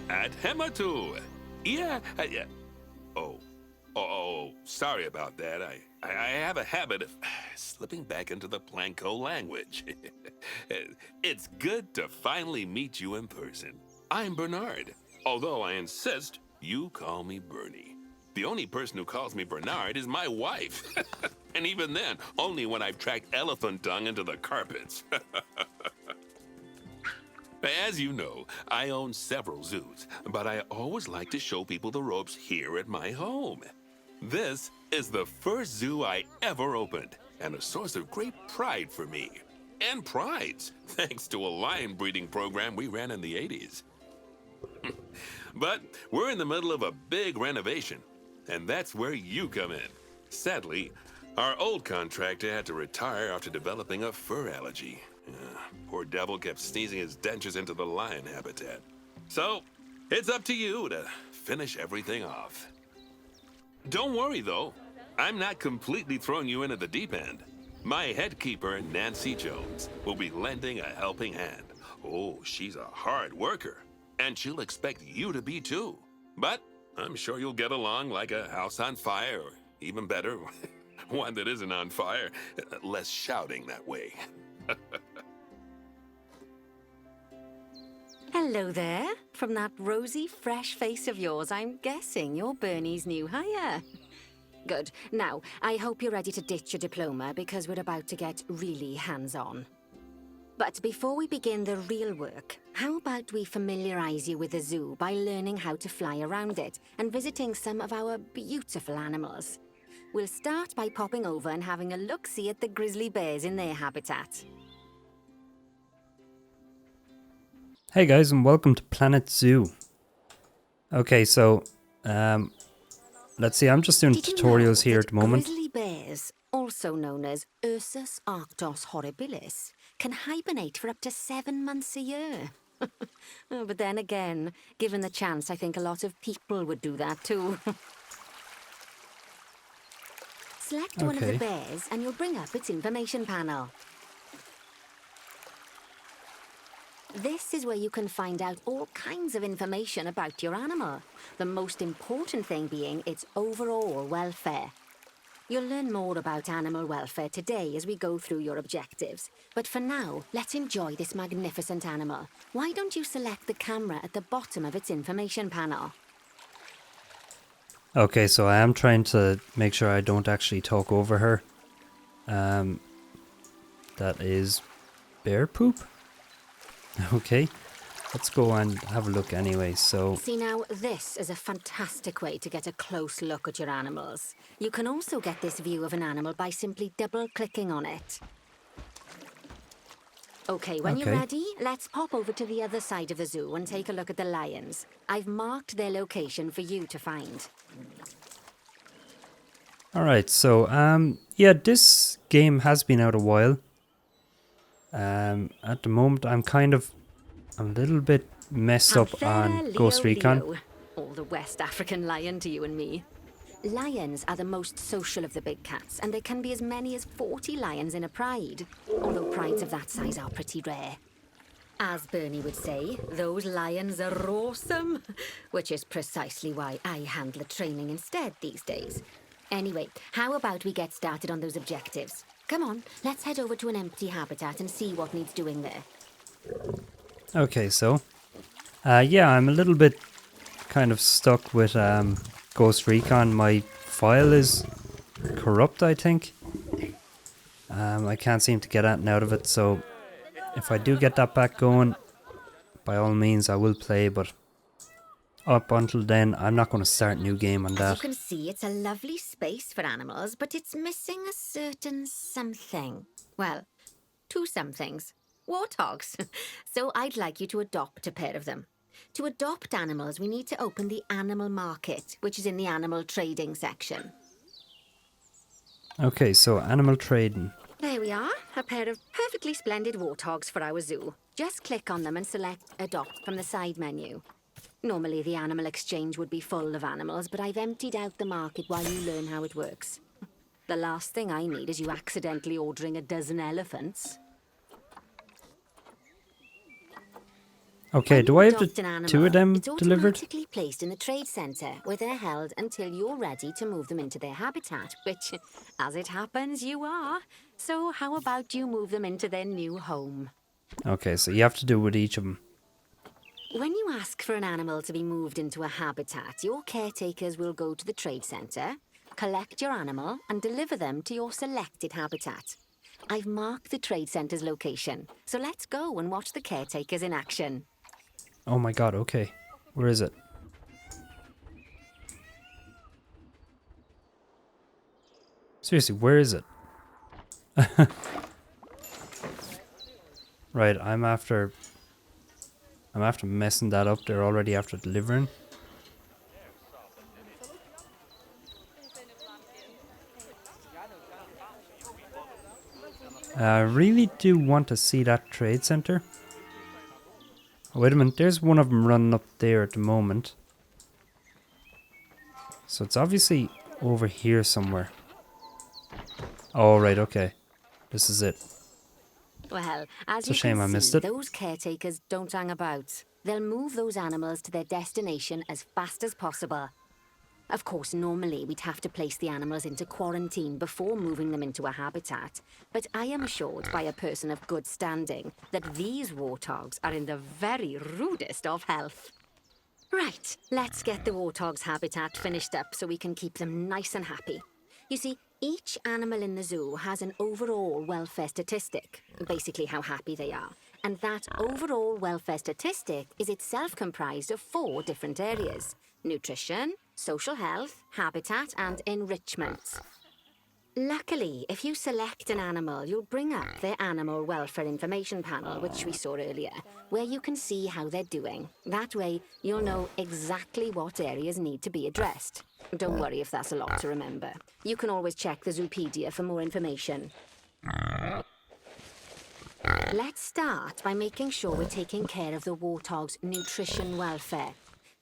At Hematu. Yeah, yeah. Oh, sorry about that. I have a habit of slipping back into the Planko language. It's good to finally meet you in person. I'm Bernard, although I insist you call me Bernie. The only person who calls me Bernard is my wife. And even then, only when I've tracked elephant dung into the carpets. As you know, I own several zoos, but I always like to show people the ropes here at my home. This is the first zoo I ever opened, and a source of great pride for me. And prides, thanks to a lion breeding program we ran in the 80s. But we're in the middle of a big renovation, and that's where you come in. Sadly, our old contractor had to retire after developing a fur allergy. Poor devil kept sneezing his dentures into the lion habitat. So, it's up to you to finish everything off. Don't worry, though. I'm not completely throwing you into the deep end. My head keeper, Nancy Jones, will be lending a helping hand. Oh, she's a hard worker, and she'll expect you to be too. But I'm sure you'll get along like a house on fire, or even better, one that isn't on fire. Less shouting that way. Hello there. From that rosy, fresh face of yours, I'm guessing you're Bernie's new hire. Good. Now, I hope you're ready to ditch your diploma because we're about to get really hands-on. But before we begin the real work, how about we familiarize you with the zoo by learning how to fly around it and visiting some of our beautiful animals. We'll start by popping over and having a look-see at the grizzly bears in their habitat. Hey guys, and welcome to Planet Zoo. Okay, so let's see, I'm just doing tutorials here at the moment. Grizzly bears, also known as Ursus arctos horribilis, can hibernate for up to 7 months a year. Oh, but then again, given the chance, I think a lot of people would do that too. Select one of the bears and you'll bring up its information panel. This is where you can find out all kinds of information about your animal. The most important thing being its overall welfare. You'll learn more about animal welfare today as we go through your objectives. But for now, let's enjoy this magnificent animal. Why don't you select the camera at the bottom of its information panel? Okay, so I am trying to make sure I don't actually talk over her. That is bear poop? Okay, let's go and have a look anyway, so... See now, this is a fantastic way to get a close look at your animals. You can also get this view of an animal by simply double-clicking on it. Okay, when you're ready, let's pop over to the other side of the zoo and take a look at the lions. I've marked their location for you to find. Alright, so, yeah, this game has been out a while. At the moment, I'm kind of a little bit messed up on Ghost Recon. All the West African lion to you and me. Lions are the most social of the big cats, and there can be as many as 40 lions in a pride, although prides of that size are pretty rare. As Bernie would say, those lions are awesome, which is precisely why I handle the training instead these days. Anyway, how about we get started on those objectives? Come on, let's head over to an empty habitat and see what needs doing there. Okay, so, yeah, I'm a little bit kind of stuck with Ghost Recon. My file is corrupt, I think. I can't seem to get anything out of it, so if I do get that back going, by all means I will play, but up until then, I'm not going to start a new game on that. As you can see, it's a lovely space for animals, but it's missing a certain something. Well, two somethings. Warthogs. So I'd like you to adopt a pair of them. To adopt animals, we need to open the animal market, which is in the animal trading section. Okay, so animal trading. There we are, a pair of perfectly splendid warthogs for our zoo. Just click on them and select Adopt from the side menu. Normally the animal exchange would be full of animals, but I've emptied out the market while you learn how it works. The last thing I need is you accidentally ordering a dozen elephants. Okay, When do you I have adopt an the animal, two of them it's delivered? automatically placed in the trade centre where they're held until you're ready to move them into their habitat, which, as it happens, you are. So how about you move them into their new home? Okay, so you have to do with each of them. When you ask for an animal to be moved into a habitat, your caretakers will go to the trade centre, collect your animal, and deliver them to your selected habitat. I've marked the trade centre's location, so let's go and watch the caretakers in action. Oh my god, okay. Where is it? Seriously, where is it? Right, I'm after messing that up. They're already after delivering. I really do want to see that trade center. Oh, wait a minute, there's one of them running up there at the moment. So it's obviously over here somewhere. Oh, right, okay. This is it. Well, as It's a you shame I can missed see, it. those caretakers don't hang about. They'll move those animals to their destination as fast as possible. Of course, normally we'd have to place the animals into quarantine before moving them into a habitat, but I am assured by a person of good standing that these warthogs are in the very rudest of health. Right, let's get the warthog's habitat finished up so we can keep them nice and happy. You see, each animal in the zoo has an overall welfare statistic, basically how happy they are. And that overall welfare statistic is itself comprised of 4 different areas: nutrition, social health, habitat, and enrichment. Luckily, if you select an animal, you'll bring up their animal welfare information panel, which we saw earlier, where you can see how they're doing. That way, you'll know exactly what areas need to be addressed. Don't worry if that's a lot to remember. You can always check the Zoopedia for more information. Let's start by making sure we're taking care of the warthog's nutrition welfare.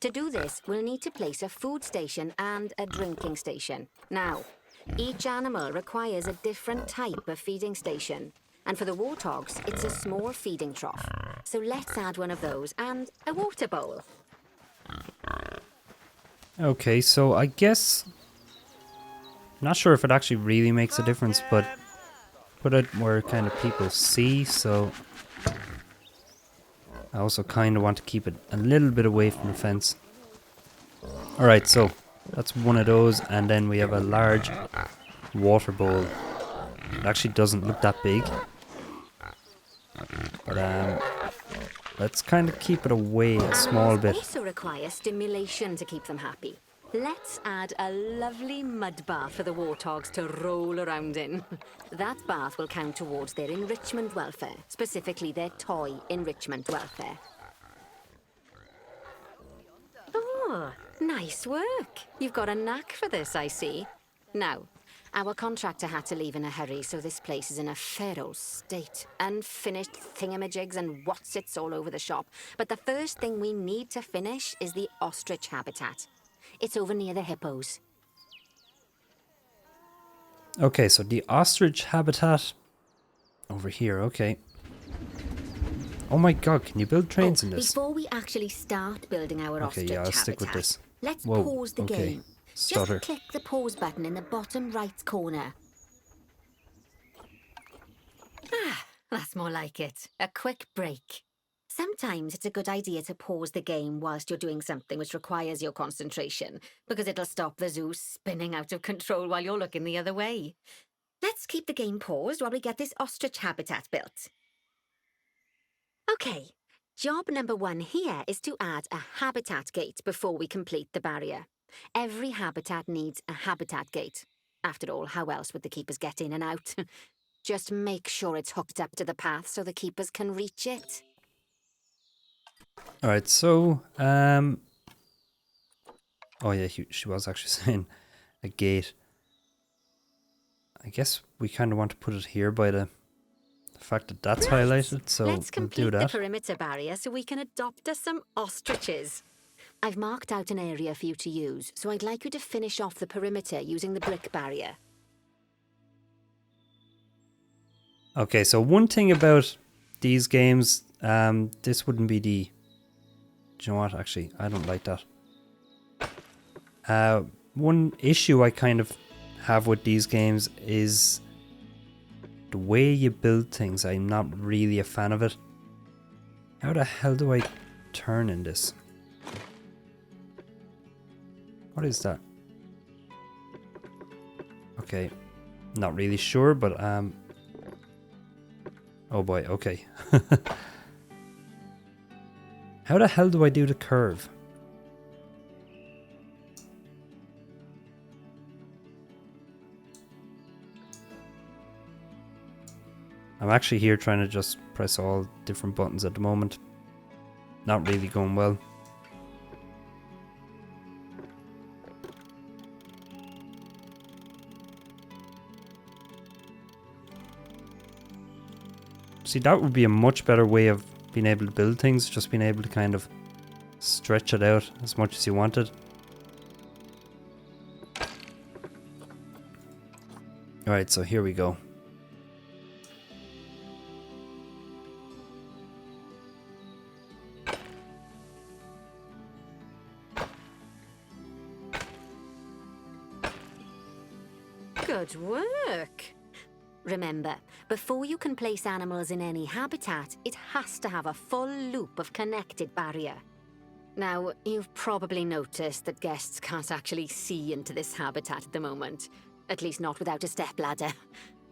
To do this, we'll need to place a food station and a drinking station. Now, each animal requires a different type of feeding station. And for the warthogs, it's a small feeding trough. So let's add one of those and a water bowl. Okay, so I guess... Not sure if it actually really makes a difference, but put it where kind of people see, so... I also kind of want to keep it a little bit away from the fence. Alright, so that's one of those, and then we have a large water bowl. It actually doesn't look that big. But let's kind of keep it away a small Animals bit. also require stimulation to keep them happy. Let's add a lovely mud bath for the warthogs to roll around in. That bath will count towards their enrichment welfare, specifically their toy enrichment welfare. Oh, nice work. You've got a knack for this, I see. Now, our contractor had to leave in a hurry, so this place is in a feral state. Unfinished thingamajigs and whatsits all over the shop. But the first thing we need to finish is the ostrich habitat. It's over near the hippos. Okay, so the ostrich habitat over here, okay. Oh my god, can you build trains in this? Before we actually start building our Okay, ostrich yeah, I'll habitat, stick with this. let's Whoa, pause the okay. game. Stutter. Just click the pause button in the bottom right corner. That's more like it. A quick break. Sometimes it's a good idea to pause the game whilst you're doing something which requires your concentration, because it'll stop the zoo spinning out of control while you're looking the other way. Let's keep the game paused while we get this ostrich habitat built. Okay, job number 1 here is to add a habitat gate before we complete the barrier. Every habitat needs a habitat gate. After all, how else would the keepers get in and out? Just make sure it's hooked up to the path so the keepers can reach it. Alright, so, oh yeah, she was actually saying a gate. I guess we kind of want to put it here by the fact that that's highlighted, so Let's we'll complete do the that. perimeter barrier so we can adopt us some ostriches. I've marked out an area for you to use, so I'd like you to finish off the perimeter using the brick barrier. Okay, so one thing about these games, this wouldn't be the you know what? Actually, I don't like that. One issue I kind of have with these games is the way you build things. I'm not really a fan of it. How the hell do I turn in this? What is that? Okay, not really sure, but oh boy, okay. How the hell do I do the curve? I'm actually here trying to just press all different buttons at the moment. Not really going well. See, that would be a much better way of being able to build things, just being able to kind of stretch it out as much as you wanted. Alright, so here we go. Good work. Remember, before you can place animals in any habitat, it has to have a full loop of connected barrier. Now, you've probably noticed that guests can't actually see into this habitat at the moment. At least not without a stepladder.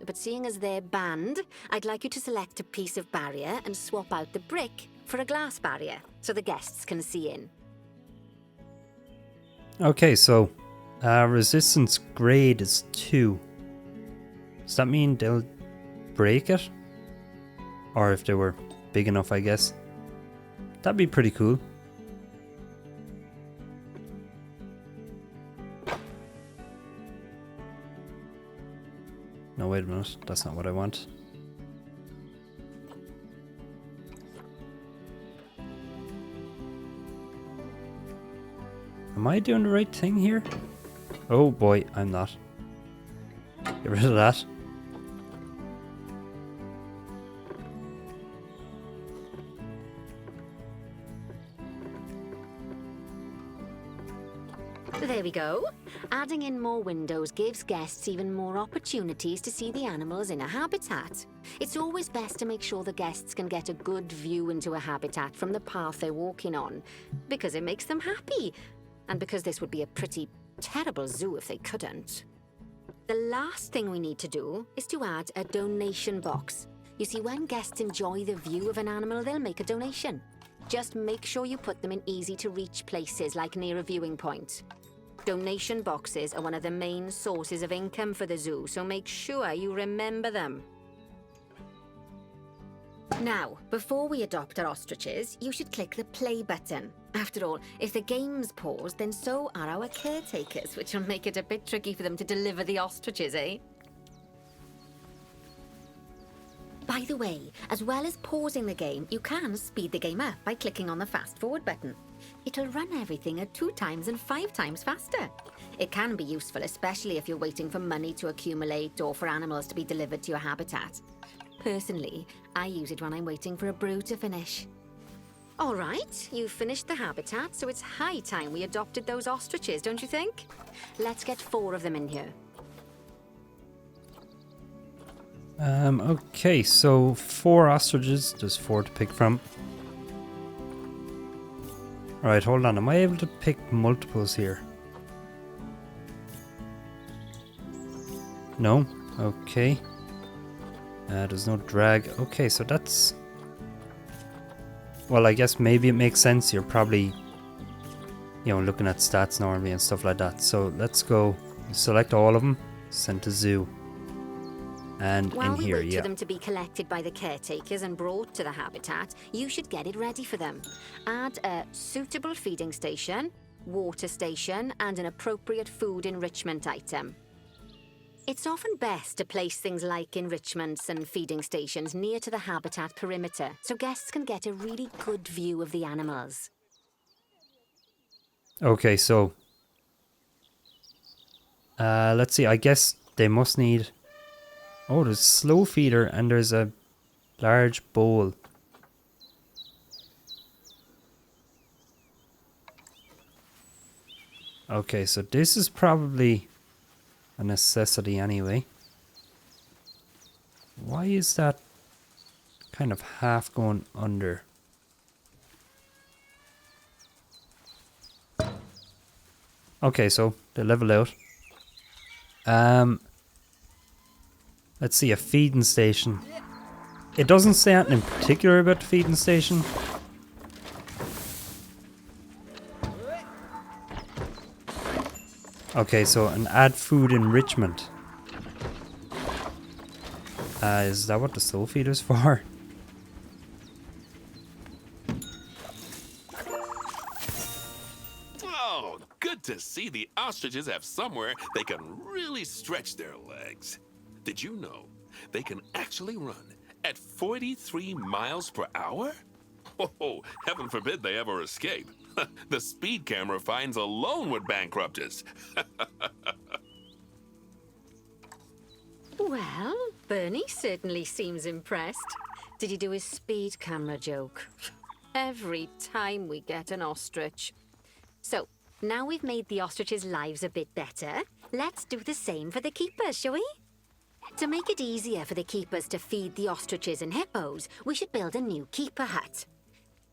But seeing as they're banned, I'd like you to select a piece of barrier and swap out the brick for a glass barrier, so the guests can see in. Okay, so resistance grade is 2. Does that mean they'll break it? Or if they were big enough, I guess. That'd be pretty cool. No, wait a minute. That's not what I want. Am I doing the right thing here? Oh boy, I'm not. Get rid of that. There we go. Adding in more windows gives guests even more opportunities to see the animals in a habitat. It's always best to make sure the guests can get a good view into a habitat from the path they're walking on, because it makes them happy, and because this would be a pretty terrible zoo if they couldn't. The last thing we need to do is to add a donation box. You see, when guests enjoy the view of an animal, they'll make a donation. Just make sure you put them in easy-to-reach places, like near a viewing point. Donation boxes are one of the main sources of income for the zoo, so make sure you remember them. Now, before we adopt our ostriches, you should click the play button. After all, if the game's paused, then so are our caretakers, which will make it a bit tricky for them to deliver the ostriches, eh? By the way, as well as pausing the game, you can speed the game up by clicking on the fast forward button. It'll run everything at 2 times and 5 times faster. It can be useful, especially if you're waiting for money to accumulate or for animals to be delivered to your habitat. Personally, I use it when I'm waiting for a brew to finish. All right, you've finished the habitat, so it's high time we adopted those ostriches, don't you think? Let's get 4 of them in here. Okay, so 4 ostriches. There's 4 to pick from. Alright, hold on. Am I able to pick multiples here? No? Okay. There's no drag. Okay, so that's... Well, I guess maybe it makes sense. You're probably, you know, looking at stats normally and stuff like that. So let's go select all of them. Send to zoo. And While in we here, wait yeah. for them to be collected by the caretakers and brought to the habitat, you should get it ready for them. Add a suitable feeding station, water station, and an appropriate food enrichment item. It's often best to place things like enrichments and feeding stations near to the habitat perimeter, so guests can get a really good view of the animals. Okay, so... let's see, I guess they must need... Oh, there's slow feeder and there's a large bowl. Okay, so this is probably a necessity anyway. Why is that kind of half going under? Okay, so they level out. Let's see, a feeding station. It doesn't say anything in particular about the feeding station. Okay, so an add food enrichment. Is that what the soul feeder's for? Oh, good to see the ostriches have somewhere they can really stretch their legs. Did you know they can actually run at 43 miles per hour? Oh, heaven forbid they ever escape. The speed camera fines alone would bankrupt us. Well, Bernie certainly seems impressed. Did he do his speed camera joke? Every time we get an ostrich. So, now we've made the ostriches' lives a bit better, let's do the same for the keepers, shall we? To make it easier for the keepers to feed the ostriches and hippos, we should build a new keeper hut.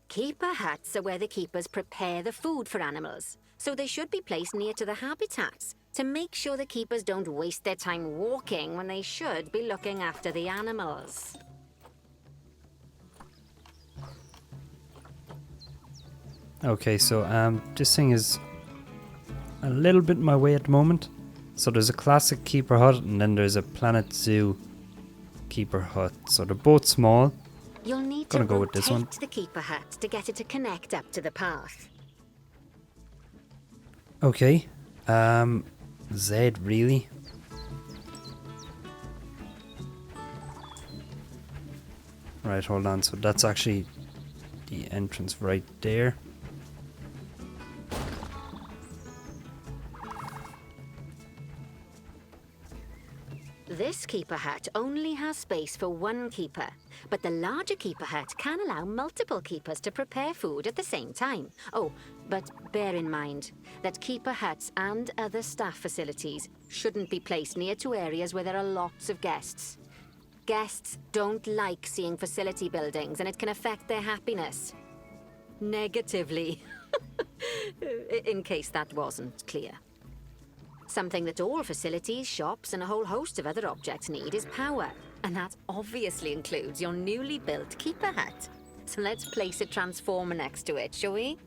Keeper huts are where the keepers prepare the food for animals, so they should be placed near to the habitats to make sure the keepers don't waste their time walking when they should be looking after the animals. Okay, so this thing is a little bit in my way at the moment. So there's a classic keeper hut and then there's a Planet Zoo keeper hut. So they're both small. You'll need Gonna to go with this one. rotate the keeper hut to get it to connect up to the path. Okay. Z, really? Right, hold on. So that's actually the entrance right there. This keeper hut only has space for one keeper, but the larger keeper hut can allow multiple keepers to prepare food at the same time. Oh, but bear in mind that keeper huts and other staff facilities shouldn't be placed near to areas where there are lots of guests. Guests don't like seeing facility buildings, and it can affect their happiness. Negatively. In case that wasn't clear. Something that all facilities, shops, and a whole host of other objects need is power. And that obviously includes your newly built keeper hut. So let's place a transformer next to it, shall we?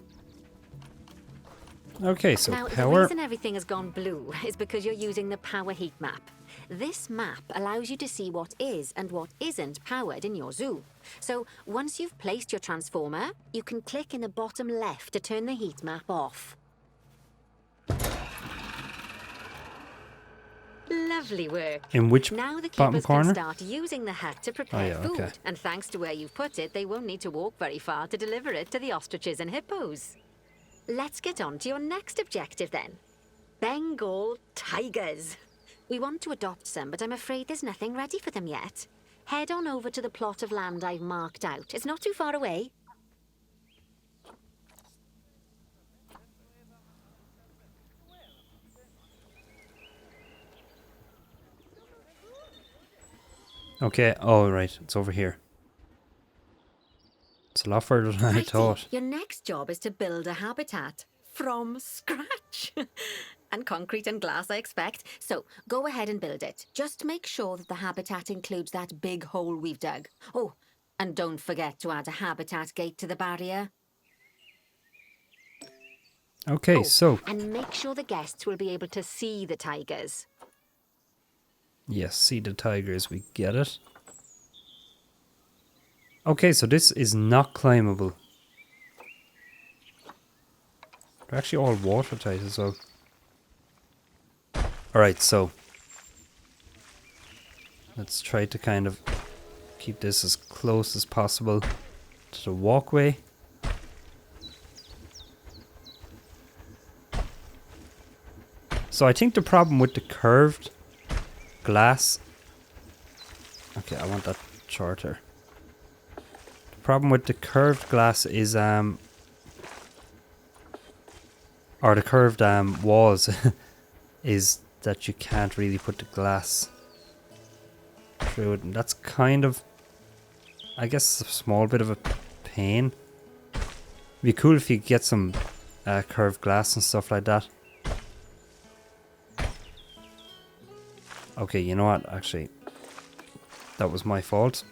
Okay, so Now, the power. reason everything has gone blue is because you're using the power heat map. This map allows you to see what is and what isn't powered in your zoo. So once you've placed your transformer, you can click in the bottom left to turn the heat map off. Lovely work. In which Now the bottom keepers corner? can start using the hut to prepare yeah, food. okay. And thanks to where you've put it, they won't need to walk very far to deliver it to the ostriches and hippos. Let's get on to your next objective then. Bengal tigers. We want to adopt some, but I'm afraid there's nothing ready for them yet. Head on over to the plot of land I've marked out. It's not too far away. Okay, oh right, it's over here. It's a lot further than I Righty. thought. Your next job is to build a habitat from scratch. And concrete and glass, I expect. So go ahead and build it. Just make sure that the habitat includes that big hole we've dug. Oh, and don't forget to add a habitat gate to the barrier. Okay, Oh, so and make sure the guests will be able to see the tigers. yes, see the tigers, we get it. Okay, so this is not climbable. They're actually all watertight as well. Alright, so let's try to kind of keep this as close as possible to the walkway. So I think the problem with the curved glass... Okay, I want that shorter. The problem with the curved glass is... Or or the curved walls is that you can't really put the glass through it. And that's kind of, I guess, a small bit of a pain. It'd be cool if you could get some curved glass and stuff like that. Okay, you know what? Actually, that was my fault.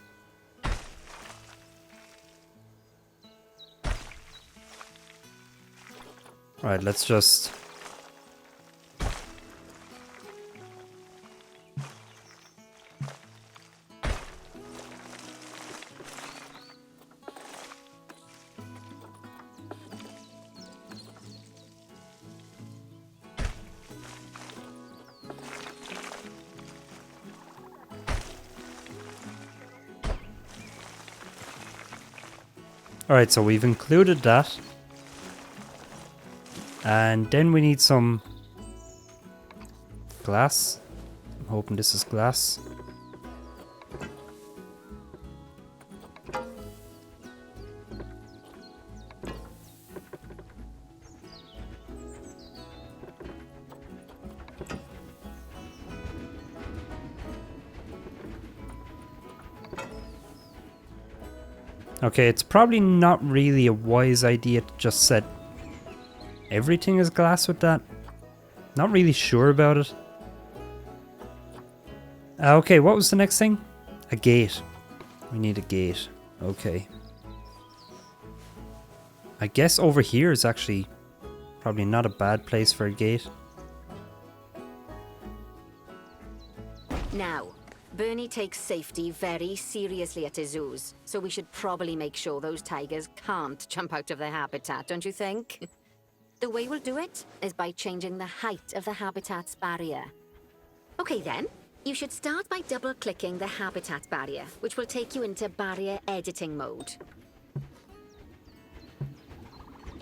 Right, let's just... Alright, so we've included that. And then we need some glass. I'm hoping this is glass. Okay, it's probably not really a wise idea to just set everything as glass with that. Not really sure about it. Okay, what was the next thing? A gate. We need a gate. Okay. I guess over here is actually probably not a bad place for a gate. Now, Bernie takes safety very seriously at his zoos, so we should probably make sure those tigers can't jump out of their habitat, don't you think? The way we'll do it is by changing the height of the habitat's barrier. Okay then, you should start by double-clicking the habitat barrier, which will take you into barrier editing mode.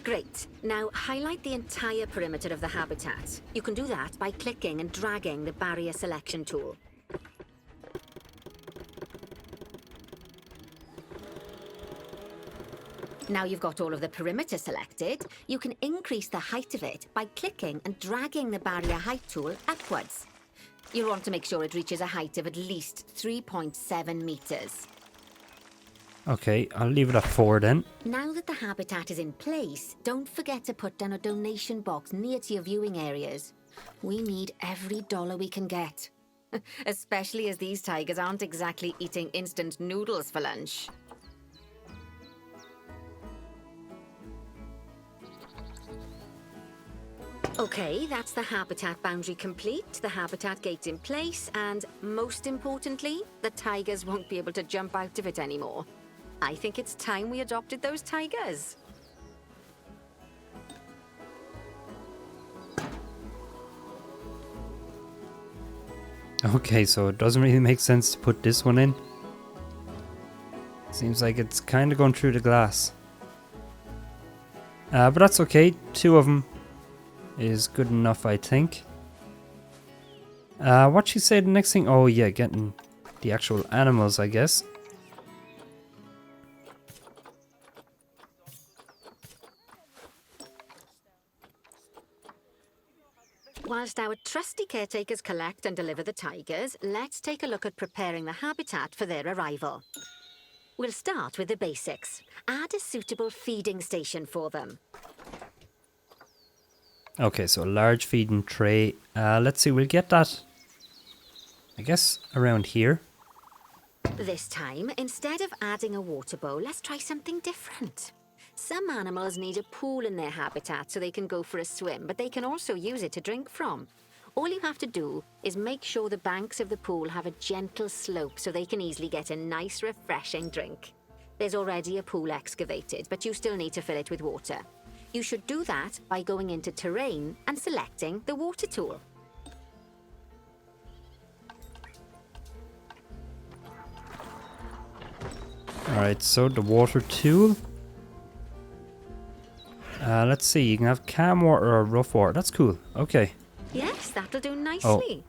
Great. Now highlight the entire perimeter of the habitat. You can do that by clicking and dragging the barrier selection tool. Now you've got all of the perimeter selected, you can increase the height of it by clicking and dragging the barrier height tool upwards. You'll want to make sure it reaches a height of at least 3.7 meters. Okay, I'll leave it at 4 then. Now that the habitat is in place, don't forget to put down a donation box near to your viewing areas. We need every dollar we can get. Especially as these tigers aren't exactly eating instant noodles for lunch. Okay, that's the habitat boundary complete, the habitat gate in place, and most importantly, the tigers won't be able to jump out of it anymore. I think it's time we adopted those tigers. Okay, so it doesn't really make sense to put this one in. Seems like it's kind of going through the glass. But that's okay, 2 of them is good enough, I think. What she said the next thing? Oh yeah, getting the actual animals, I guess. Whilst our trusty caretakers collect and deliver the tigers, let's take a look at preparing the habitat for their arrival. We'll start with the basics. Add a suitable feeding station for them. Okay, so a large feeding tray. Let's see, we'll get that, I guess, around here. This time, instead of adding a water bowl, let's try something different. Some animals need a pool in their habitat so they can go for a swim, but they can also use it to drink from. All you have to do is make sure the banks of the pool have a gentle slope so they can easily get a nice, refreshing drink. There's already a pool excavated, but you still need to fill it with water. You should do that by going into terrain and selecting the water tool. Alright, so the water tool. Let's see, you can have calm water or rough water. That's cool. Okay. Yes, that'll do nicely.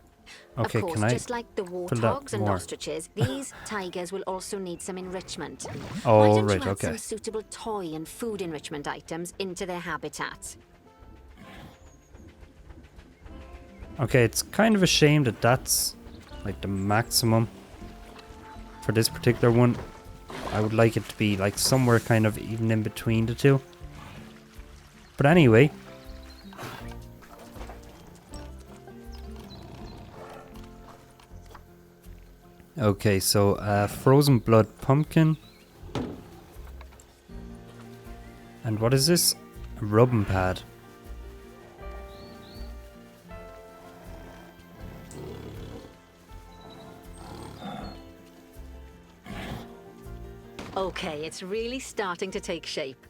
Okay, of course, can I just like the fill that warthogs and more? ostriches, these tigers will also need some enrichment. Oh, Why don't right, you add okay. some suitable toy and food enrichment items into their habitat? Okay, it's kind of a shame that that's like the maximum for this particular one. I would like it to be like somewhere kind of even in between the two. But anyway. Okay, so frozen blood pumpkin. And what is this? A rubbing pad. Okay, it's really starting to take shape.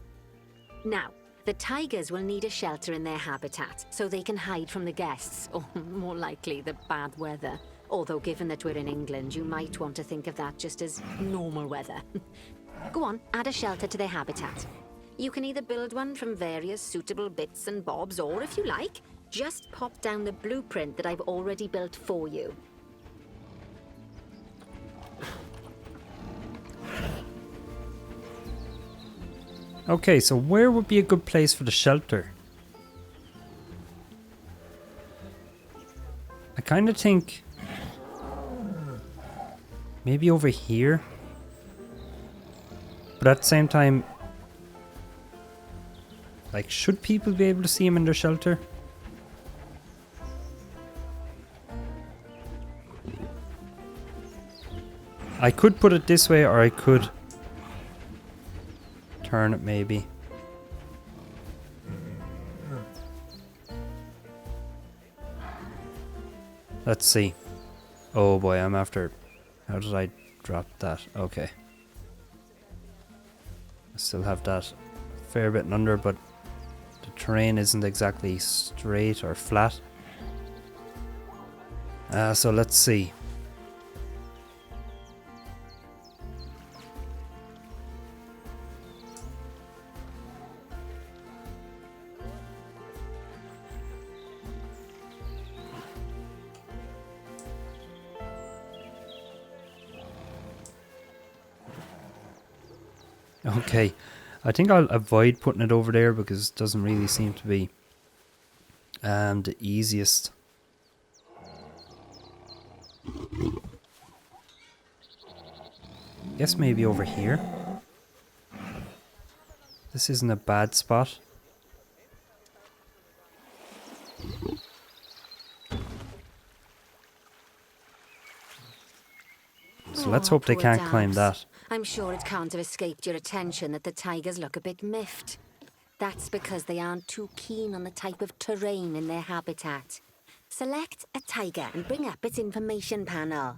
Now, the tigers will need a shelter in their habitat so they can hide from the guests, or more likely, the bad weather. Although given that we're in England, you might want to think of that just as normal weather. Go on, add a shelter to their habitat. You can either build one from various suitable bits and bobs, or if you like, just pop down the blueprint that I've already built for you. Okay, so where would be a good place for the shelter? I kind of think maybe over here. But at the same time, like, should people be able to see him in their shelter? I could put it this way, or I could turn it maybe. Let's see. Oh boy, I'm after... How did I drop that? Okay. I still have that a fair bit under, but the terrain isn't exactly straight or flat. So let's see. Okay, I think I'll avoid putting it over there because it doesn't really seem to be the easiest. Guess maybe over here. This isn't a bad spot. So let's hope they can't climb that. I'm sure it can't have escaped your attention that the tigers look a bit miffed. That's because they aren't too keen on the type of terrain in their habitat. Select a tiger and bring up its information panel.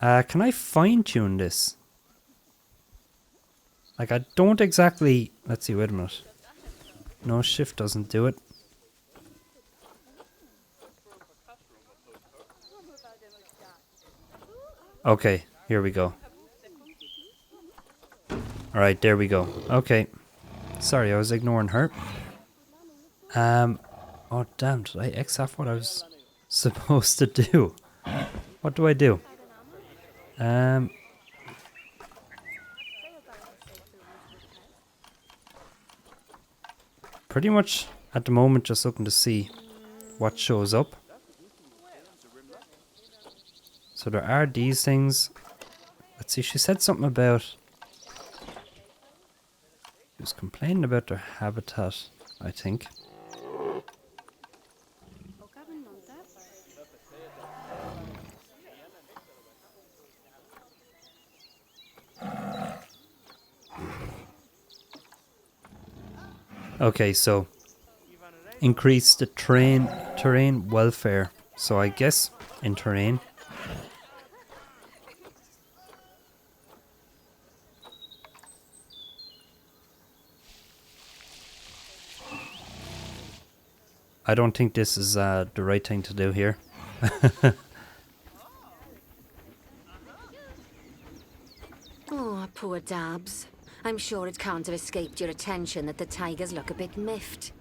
Can I fine-tune this? Like, I don't exactly... Let's see, wait a minute. No, shift doesn't do it. Okay, here we go. Alright, there we go. Okay. Sorry, I was ignoring her. Oh, damn, did I X off what I was supposed to do? What do I do? Pretty much at the moment just looking to see what shows up. So there are these things. Let's see, she said something about... She was complaining about their habitat, I think. Okay, so increase the terrain welfare. So I guess in terrain. I don't think this is the right thing to do here. Oh, poor Dabs. I'm sure it can't have escaped your attention that the tigers look a bit miffed.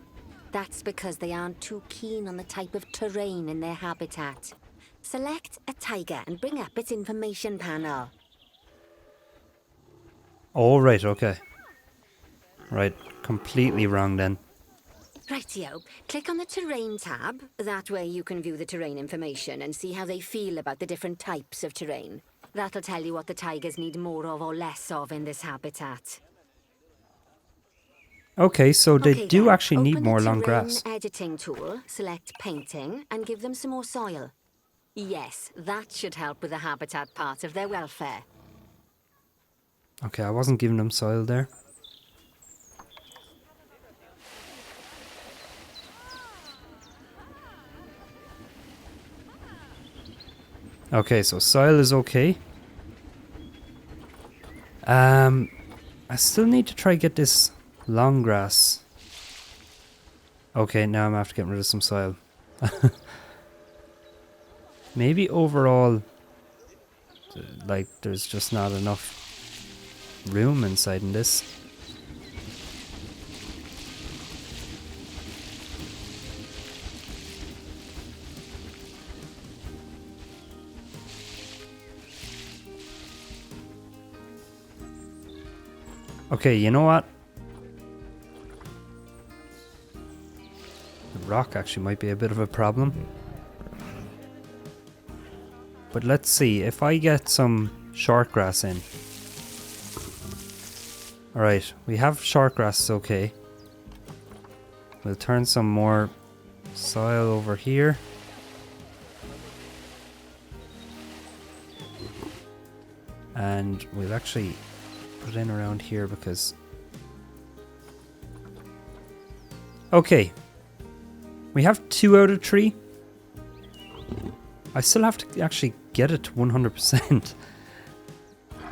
That's because they aren't too keen on the type of terrain in their habitat. Select a tiger and bring up its information panel. Oh, right, okay. Right, completely wrong then. Rightio, click on the terrain tab. That way you can view the terrain information and see how they feel about the different types of terrain. That'll tell you what the tigers need more of or less of in this habitat. Okay, so they Okay do then, actually need open more the long terrain grass. editing tool, select painting, and give them some more soil. Yes, that should help with the habitat part of their welfare. Okay, I wasn't giving them soil there. Okay, so soil is okay. I still need to try get this long grass. Okay, now I'm after getting rid of some soil. Maybe overall, like, there's just not enough room inside in this. Okay, you know what? The rock actually might be a bit of a problem. But let's see, if I get some short grass in. Alright, we have short grass, it's okay. We'll turn some more soil over here. And we'll actually put it in around here because... Okay. We have 2 out of 3. I still have to actually get it to 100%.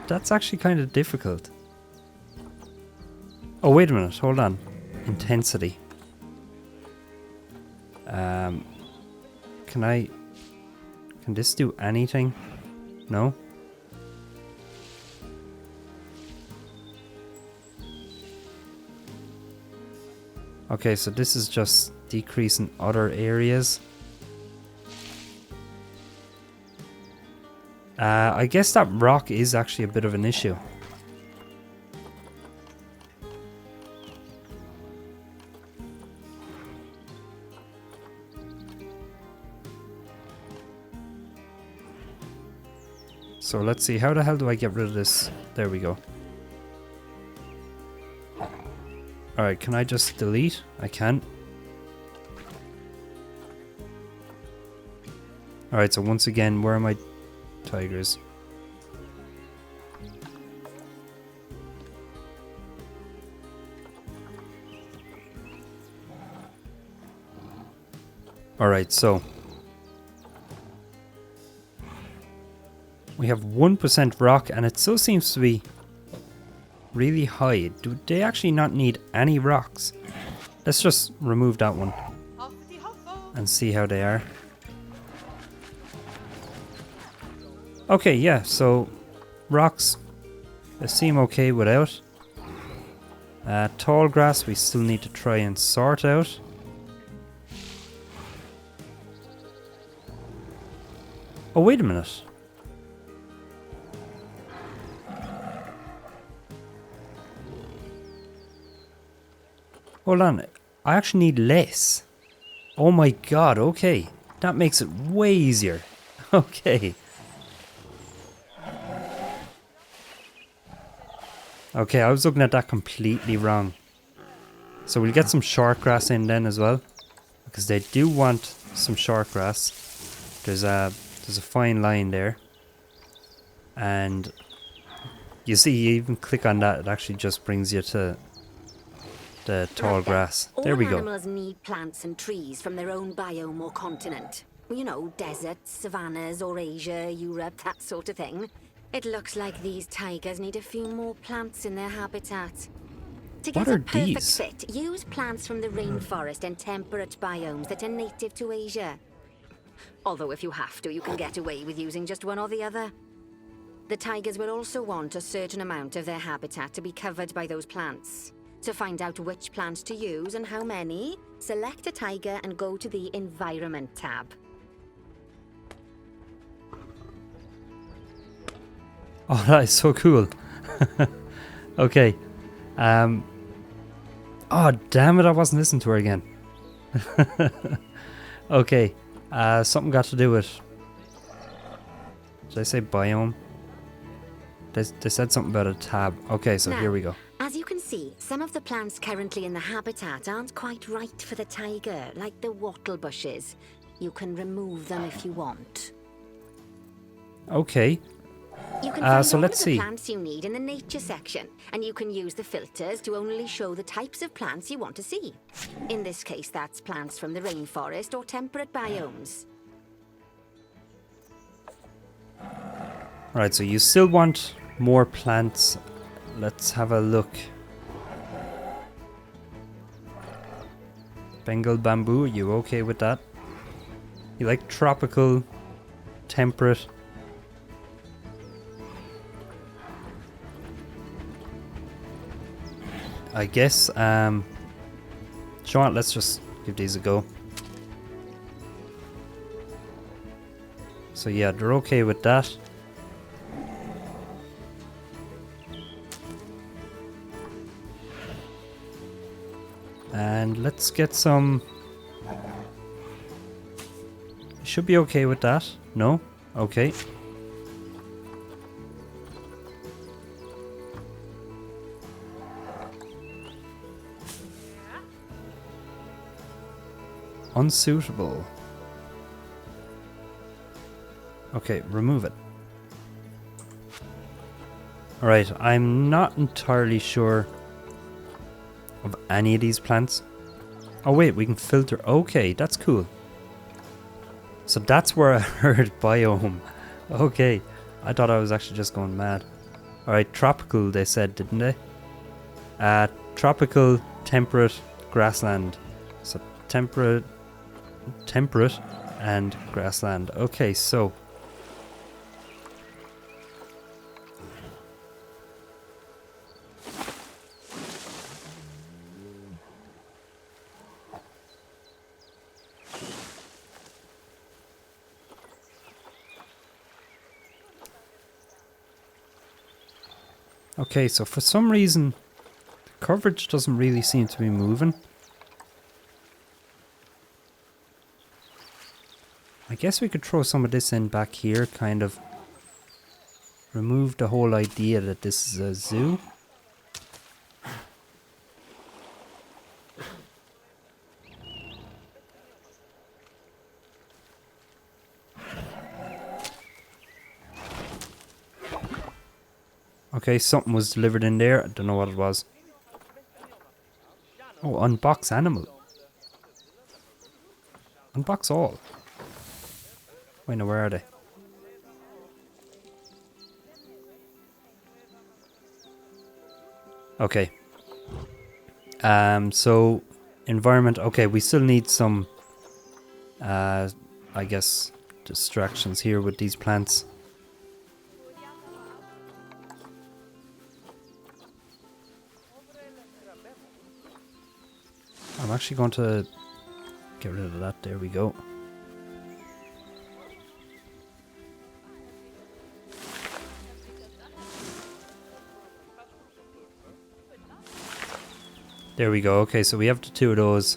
That's actually kind of difficult. Oh, wait a minute. Hold on. Intensity. Can this do anything? No? Okay, so this is just decreasing other areas. I guess that rock is actually a bit of an issue. So let's see, how the hell do I get rid of this? There we go. Alright, can I just delete? I can. Alright, so once again, where are my tigers? Alright, so we have 1% rock and it still seems to be really high. Do they actually not need any rocks? Let's just remove that one and see how they are. Okay, yeah, so rocks, they seem okay without. Tall grass we still need to try and sort out. Oh, wait a minute. Hold on, I actually need less. Oh my god, okay. That makes it way easier. Okay. Okay, I was looking at that completely wrong. So we'll get some short grass in then as well. Because they do want some short grass. There's a fine line there. And you see, you even click on that, it actually just brings you to the tall grass. There we go. All animals need plants and trees from their own biome or continent. You know, deserts, savannas, or Asia, Europe, that sort of thing. It looks like these tigers need a few more plants in their habitat. To get What a are perfect these? fit, use plants from the rainforest and temperate biomes that are native to Asia. Although if you have to, you can get away with using just one or the other. The tigers will also want a certain amount of their habitat to be covered by those plants. To find out which plants to use and how many, select a tiger and go to the Environment tab. Oh, that is so cool. Okay. Oh, damn it, I wasn't listening to her again. Okay. Something got to do with... Did I say biome? They said something about a tab. Okay, so Now, here we go. As you can see, some of the plants currently in the habitat aren't quite right for the tiger, like the wattle bushes. You can remove them if you want. Okay. You can find so all let's of the see. plants you need in the nature section, and you can use the filters to only show the types of plants you want to see. In this case, that's plants from the rainforest or temperate biomes. Right, so you still want more plants. Let's have a look. Bengal bamboo, you okay with that? You like tropical, temperate? I guess, Sean, let's just give these a go. So yeah, they're okay with that. And let's get some... Should be okay with that. No? Okay. Unsuitable. Okay, remove it. Alright, I'm not entirely sure of any of these plants. Oh wait, we can filter. Okay, that's cool. So that's where I heard biome. Okay, I thought I was actually just going mad. Alright, tropical they said, didn't they? Tropical, temperate, grassland. So temperate and grassland. Okay, so okay, so for some reason the coverage doesn't really seem to be moving. I guess we could throw some of this in back here, kind of remove the whole idea that this is a zoo. Okay, something was delivered in there. I don't know what it was. Oh, unbox animal. Unbox all. Wait, no, where are they? Okay. So environment. Okay, we still need some, I guess, distractions here with these plants. I'm actually going to get rid of that. There we go. There we go. Okay, so we have the two of those.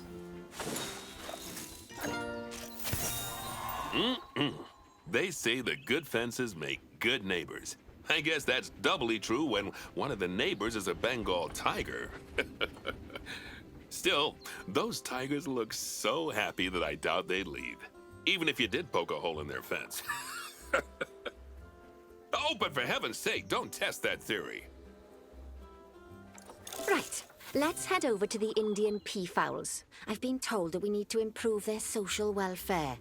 They say that good fences make good neighbors. I guess that's doubly true when one of the neighbors is a Bengal tiger. Still, those tigers look so happy that I doubt they'd leave, even if you did poke a hole in their fence. Oh, but for heaven's sake, don't test that theory. Right, let's head over to the Indian peafowls. I've been told that we need to improve their social welfare.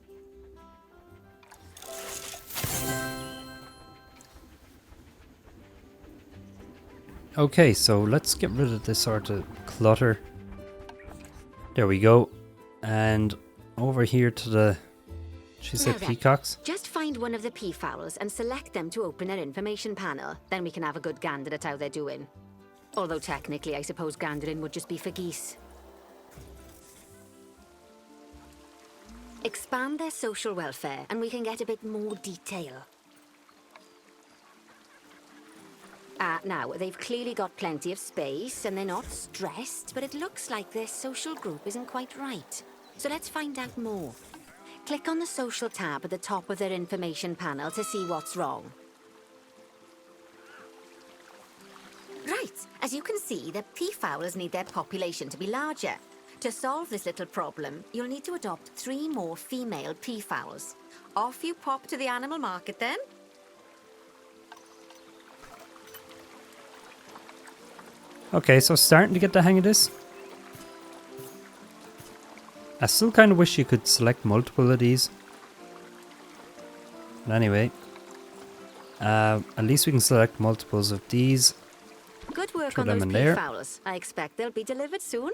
Okay, so let's get rid of this sort of clutter. There we go. And over here to the... She said Now then, peacocks? Just find one of the peafowls and select them to open an information panel. Then we can have a good gander at how they're doing. Although technically, I suppose gandering would just be for geese. Expand their social welfare, and we can get a bit more detail. Now, they've clearly got plenty of space, and they're not stressed, but it looks like their social group isn't quite right. So let's find out more. Click on the social tab at the top of their information panel to see what's wrong. Right, as you can see, the peafowls need their population to be larger. To solve this little problem, you'll need to adopt 3 more female peafowls. Off you pop to the animal market then. Okay, so starting to get the hang of this. I still kind of wish you could select multiple of these. But anyway, at least we can select multiples of these. Good work Throw on them those in there. peafowls. I expect they'll be delivered soon.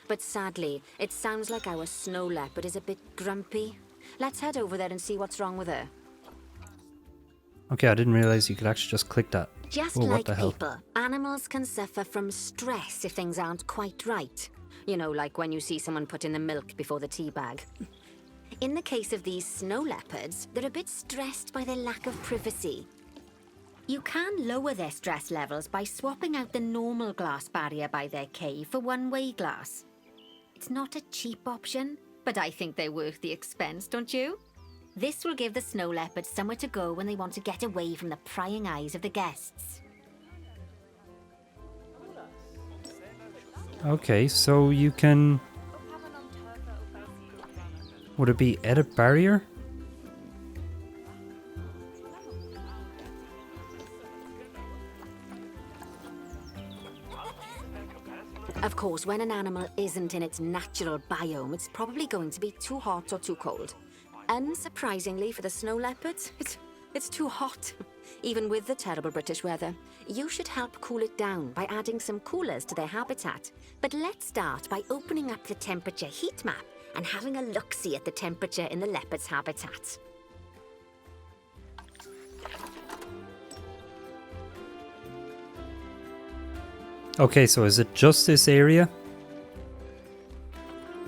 But sadly, it sounds like our snow leopard is a bit grumpy. Let's head over there and see what's wrong with her. Okay, I didn't realize you could actually just click that. Just Whoa, what like the hell? people, animals can suffer from stress if things aren't quite right. You know, like when you see someone put in the milk before the tea bag. In the case of these snow leopards, they're a bit stressed by their lack of privacy. You can lower their stress levels by swapping out the normal glass barrier by their cave for one-way glass. It's not a cheap option, but I think they're worth the expense, don't you? This will give the snow leopards somewhere to go when they want to get away from the prying eyes of the guests. Okay, so you can... Would it be edit barrier? Of course, when an animal isn't in its natural biome, it's probably going to be too hot or too cold. Unsurprisingly for the snow leopards, it's too hot. Even with the terrible British weather. You should help cool it down by adding some coolers to their habitat. But let's start by opening up the temperature heat map and having a look-see at the temperature in the leopard's habitat. Okay, so is it just this area?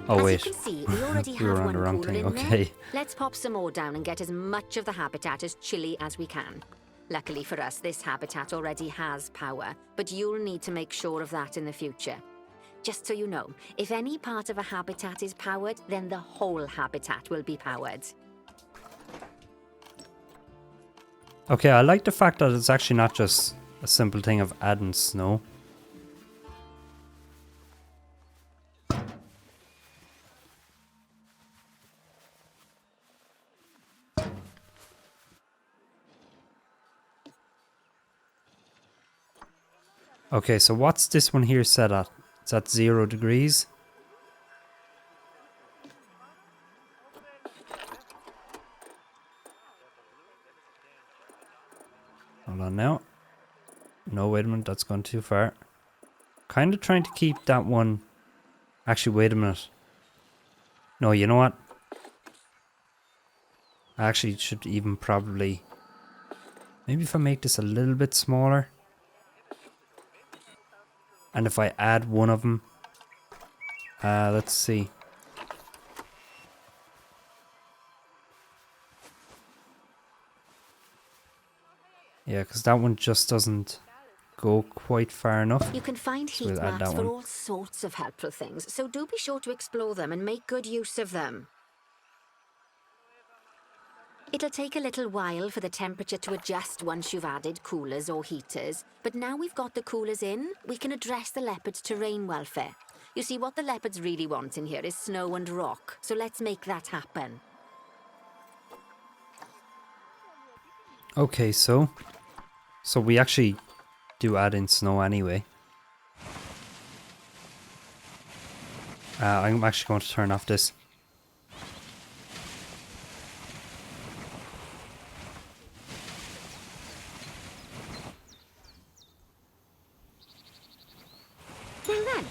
Oh As wait, you can see, we already we were have on one the wrong cooler thing, in okay. there. Let's pop some more down and get as much of the habitat as chilly as we can. Luckily for us, this habitat already has power, but you'll need to make sure of that in the future. Just so you know, if any part of a habitat is powered, then the whole habitat will be powered. Okay, I like the fact that it's actually not just a simple thing of adding snow. Okay, so what's this one here set at? It's at 0 degrees. Hold on now. No, wait a minute, that's gone too far. Kind of trying to keep that one... Actually, wait a minute. No, you know what? I actually should even probably... Maybe if I make this a little bit smaller. And if I add one of them... let's see. Yeah, because that one just doesn't go quite far enough. You can find So heat we'll add maps that for one. all sorts of helpful things, so do be sure to explore them and make good use of them. It'll take a little while for the temperature to adjust once you've added coolers or heaters, but now we've got the coolers in, we can address the leopard's terrain welfare. You see, what the leopards really want in here is snow and rock, so let's make that happen. Okay, so we actually do add in snow anyway. I'm actually going to turn off this. Well then,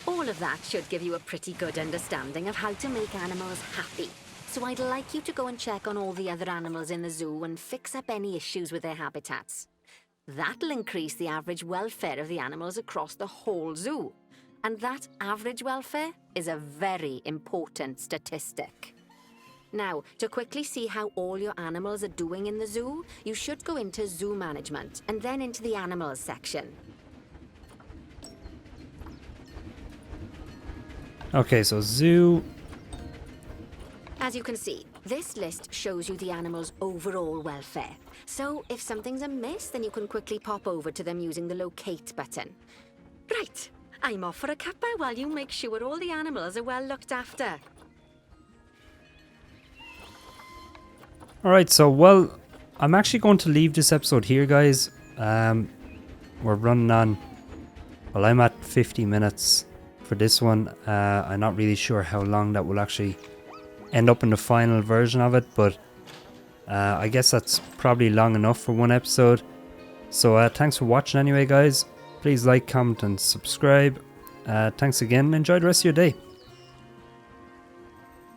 all of that should give you a pretty good understanding of how to make animals happy. So I'd like you to go and check on all the other animals in the zoo and fix up any issues with their habitats. That'll increase the average welfare of the animals across the whole zoo. And that average welfare is a very important statistic. Now, to quickly see how all your animals are doing in the zoo, you should go into zoo management and then into the animals section. Okay, so zoo. As you can see, this list shows you the animals' overall welfare. So if something's amiss, then you can quickly pop over to them using the locate button. Right, I'm off for a cuppa while you make sure all the animals are well looked after. Alright, so, well, I'm actually going to leave this episode here, guys. We're running on, well, I'm at 50 minutes for this one. I'm not really sure how long that will actually end up in the final version of it, but I guess that's probably long enough for one episode. So thanks for watching anyway, guys. Please like, comment and subscribe. Thanks again. Enjoy the rest of your day.